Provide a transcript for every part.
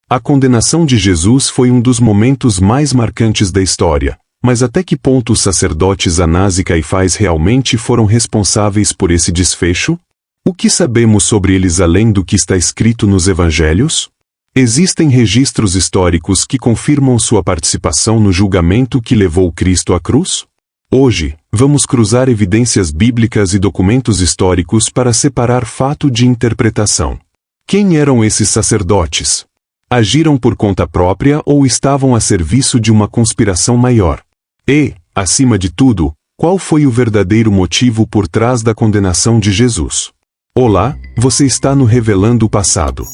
A condenação de Jesus foi um dos momentos mais marcantes da história, mas até que ponto os sacerdotes Anás e Caifás realmente foram responsáveis por esse desfecho? O que sabemos sobre eles além do que está escrito nos evangelhos? Existem registros históricos que confirmam sua participação no julgamento que levou Cristo à cruz? Hoje, vamos cruzar evidências bíblicas e documentos históricos para separar fato de interpretação. Quem eram esses sacerdotes? Agiram por conta própria ou estavam a serviço de uma conspiração maior? E, acima de tudo, qual foi o verdadeiro motivo por trás da condenação de Jesus? Olá, você está no Revelando o Passado.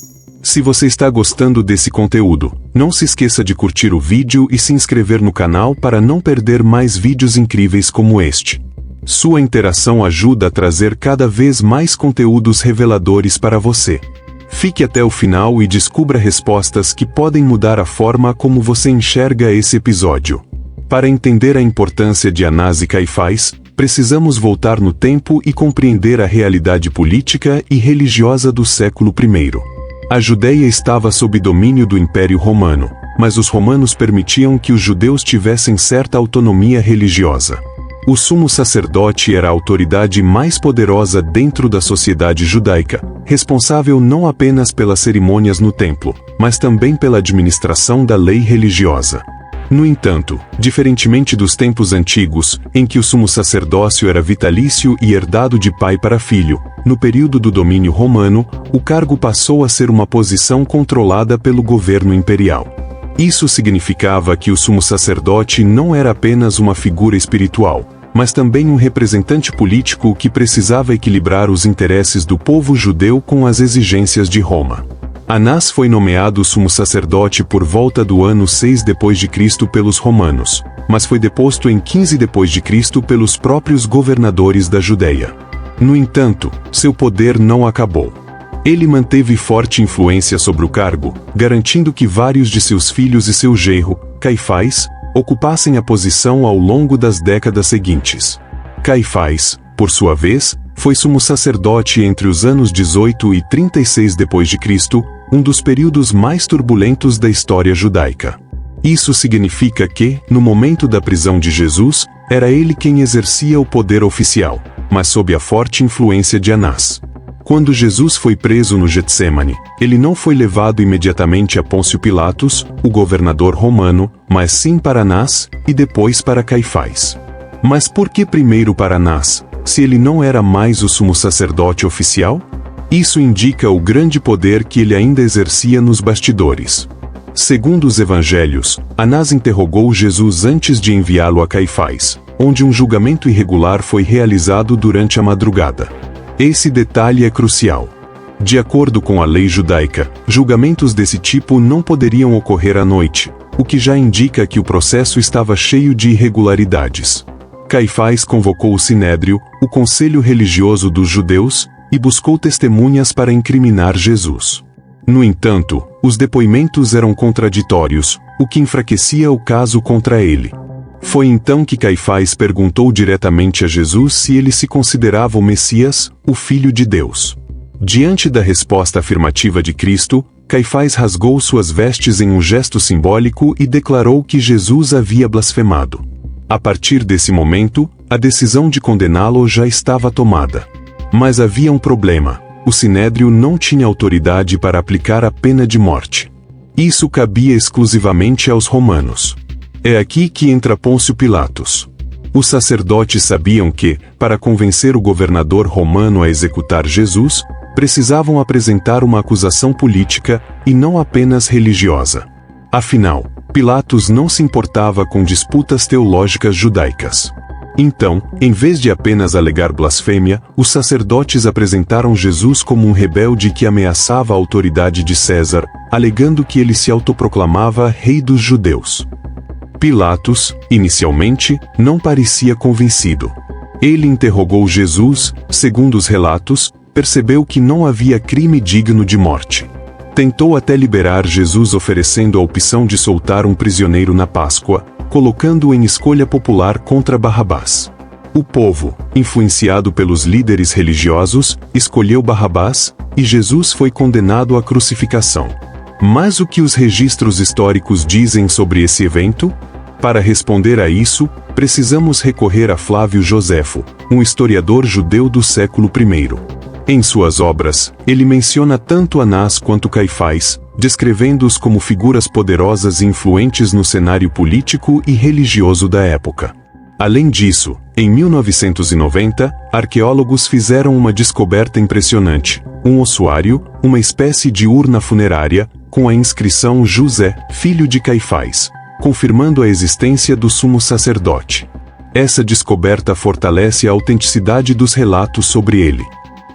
Se você está gostando desse conteúdo, não se esqueça de curtir o vídeo e se inscrever no canal para não perder mais vídeos incríveis como este. Sua interação ajuda a trazer cada vez mais conteúdos reveladores para você. Fique até o final e descubra respostas que podem mudar a forma como você enxerga esse episódio. Para entender a importância de Anás e Caifás, precisamos voltar no tempo e compreender a realidade política e religiosa do século I. A Judeia estava sob domínio do Império Romano, mas os romanos permitiam que os judeus tivessem certa autonomia religiosa. O sumo sacerdote era a autoridade mais poderosa dentro da sociedade judaica, responsável não apenas pelas cerimônias no templo, mas também pela administração da lei religiosa. No entanto, diferentemente dos tempos antigos, em que o sumo sacerdócio era vitalício e herdado de pai para filho, no período do domínio romano, o cargo passou a ser uma posição controlada pelo governo imperial. Isso significava que o sumo sacerdote não era apenas uma figura espiritual, mas também um representante político que precisava equilibrar os interesses do povo judeu com as exigências de Roma. Anás foi nomeado sumo sacerdote por volta do ano 6 d.C. pelos romanos, mas foi deposto em 15 d.C. pelos próprios governadores da Judeia. No entanto, seu poder não acabou. Ele manteve forte influência sobre o cargo, garantindo que vários de seus filhos e seu genro, Caifás, ocupassem a posição ao longo das décadas seguintes. Caifás, por sua vez, foi sumo sacerdote entre os anos 18 e 36 d.C., um dos períodos mais turbulentos da história judaica. Isso significa que, no momento da prisão de Jesus, era ele quem exercia o poder oficial, mas sob a forte influência de Anás. Quando Jesus foi preso no Getsêmani, ele não foi levado imediatamente a Pôncio Pilatos, o governador romano, mas sim para Anás, e depois para Caifás. Mas por que primeiro para Anás, se ele não era mais o sumo sacerdote oficial? Isso indica o grande poder que ele ainda exercia nos bastidores. Segundo os evangelhos, Anás interrogou Jesus antes de enviá-lo a Caifás, onde um julgamento irregular foi realizado durante a madrugada. Esse detalhe é crucial. De acordo com a lei judaica, julgamentos desse tipo não poderiam ocorrer à noite, o que já indica que o processo estava cheio de irregularidades. Caifás convocou o Sinédrio, o conselho religioso dos judeus, e buscou testemunhas para incriminar Jesus. No entanto, os depoimentos eram contraditórios, o que enfraquecia o caso contra ele. Foi então que Caifás perguntou diretamente a Jesus se ele se considerava o Messias, o Filho de Deus. Diante da resposta afirmativa de Cristo, Caifás rasgou suas vestes em um gesto simbólico e declarou que Jesus havia blasfemado. A partir desse momento, a decisão de condená-lo já estava tomada. Mas havia um problema: o Sinédrio não tinha autoridade para aplicar a pena de morte. Isso cabia exclusivamente aos romanos. É aqui que entra Pôncio Pilatos. Os sacerdotes sabiam que, para convencer o governador romano a executar Jesus, precisavam apresentar uma acusação política, e não apenas religiosa. Afinal, Pilatos não se importava com disputas teológicas judaicas. Então, em vez de apenas alegar blasfêmia, os sacerdotes apresentaram Jesus como um rebelde que ameaçava a autoridade de César, alegando que ele se autoproclamava rei dos judeus. Pilatos, inicialmente, não parecia convencido. Ele interrogou Jesus, segundo os relatos, percebeu que não havia crime digno de morte. Tentou até liberar Jesus oferecendo a opção de soltar um prisioneiro na Páscoa, colocando-o em escolha popular contra Barrabás. O povo, influenciado pelos líderes religiosos, escolheu Barrabás, e Jesus foi condenado à crucificação. Mas o que os registros históricos dizem sobre esse evento? Para responder a isso, precisamos recorrer a Flávio Joséfo, um historiador judeu do século I. Em suas obras, ele menciona tanto Anás quanto Caifás, descrevendo-os como figuras poderosas e influentes no cenário político e religioso da época. Além disso, em 1990, arqueólogos fizeram uma descoberta impressionante: um ossuário, uma espécie de urna funerária, com a inscrição José, filho de Caifás, confirmando a existência do sumo sacerdote. Essa descoberta fortalece a autenticidade dos relatos sobre ele.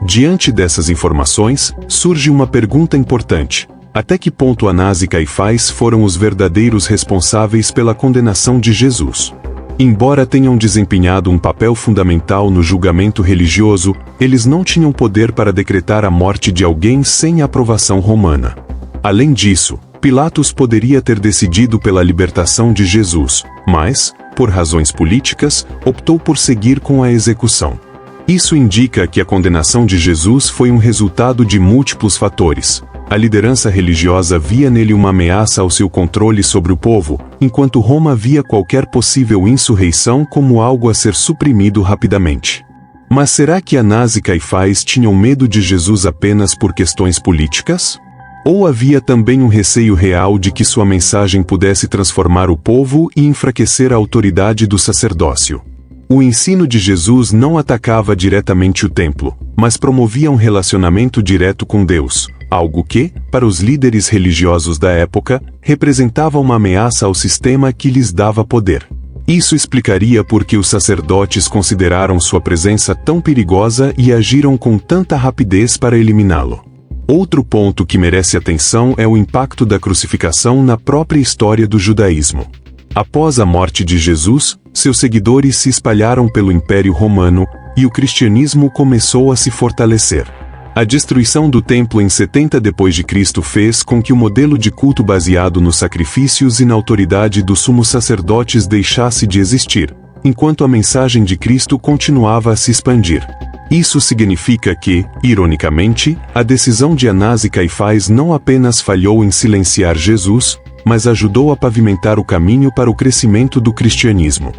Diante dessas informações, surge uma pergunta importante: até que ponto Anás e Caifás foram os verdadeiros responsáveis pela condenação de Jesus? Embora tenham desempenhado um papel fundamental no julgamento religioso, eles não tinham poder para decretar a morte de alguém sem a aprovação romana. Além disso, Pilatos poderia ter decidido pela libertação de Jesus, mas, por razões políticas, optou por seguir com a execução. Isso indica que a condenação de Jesus foi um resultado de múltiplos fatores. A liderança religiosa via nele uma ameaça ao seu controle sobre o povo, enquanto Roma via qualquer possível insurreição como algo a ser suprimido rapidamente. Mas será que Anás e Caifás tinham medo de Jesus apenas por questões políticas? Ou havia também um receio real de que sua mensagem pudesse transformar o povo e enfraquecer a autoridade do sacerdócio? O ensino de Jesus não atacava diretamente o templo, mas promovia um relacionamento direto com Deus, algo que, para os líderes religiosos da época, representava uma ameaça ao sistema que lhes dava poder. Isso explicaria por que os sacerdotes consideraram sua presença tão perigosa e agiram com tanta rapidez para eliminá-lo. Outro ponto que merece atenção é o impacto da crucificação na própria história do judaísmo. Após a morte de Jesus, seus seguidores se espalharam pelo Império Romano, e o cristianismo começou a se fortalecer. A destruição do templo em 70 d.C. fez com que o modelo de culto baseado nos sacrifícios e na autoridade dos sumos sacerdotes deixasse de existir, enquanto a mensagem de Cristo continuava a se expandir. Isso significa que, ironicamente, a decisão de Anás e Caifás não apenas falhou em silenciar Jesus, mas ajudou a pavimentar o caminho para o crescimento do cristianismo.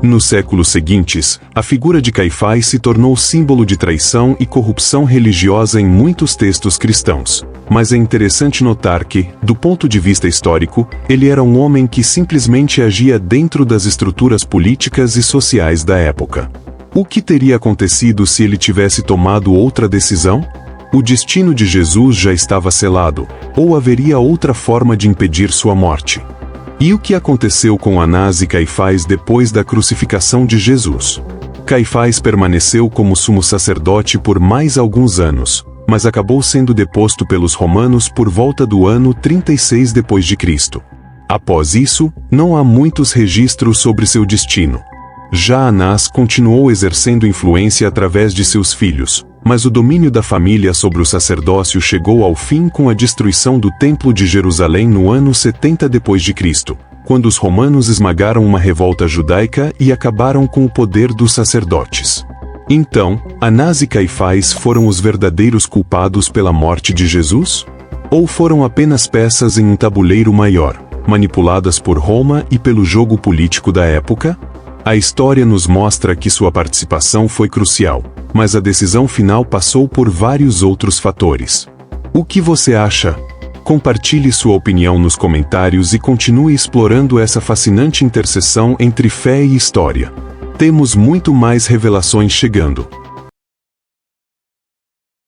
Nos séculos seguintes, a figura de Caifás se tornou símbolo de traição e corrupção religiosa em muitos textos cristãos. Mas é interessante notar que, do ponto de vista histórico, ele era um homem que simplesmente agia dentro das estruturas políticas e sociais da época. O que teria acontecido se ele tivesse tomado outra decisão? O destino de Jesus já estava selado, ou haveria outra forma de impedir sua morte? E o que aconteceu com Anás e Caifás depois da crucificação de Jesus? Caifás permaneceu como sumo sacerdote por mais alguns anos, mas acabou sendo deposto pelos romanos por volta do ano 36 d.C. Após isso, não há muitos registros sobre seu destino. Já Anás continuou exercendo influência através de seus filhos, mas o domínio da família sobre o sacerdócio chegou ao fim com a destruição do Templo de Jerusalém no ano 70 d.C., quando os romanos esmagaram uma revolta judaica e acabaram com o poder dos sacerdotes. Então, Anás e Caifás foram os verdadeiros culpados pela morte de Jesus? Ou foram apenas peças em um tabuleiro maior, manipuladas por Roma e pelo jogo político da época? A história nos mostra que sua participação foi crucial, mas a decisão final passou por vários outros fatores. O que você acha? Compartilhe sua opinião nos comentários e continue explorando essa fascinante interseção entre fé e história. Temos muito mais revelações chegando.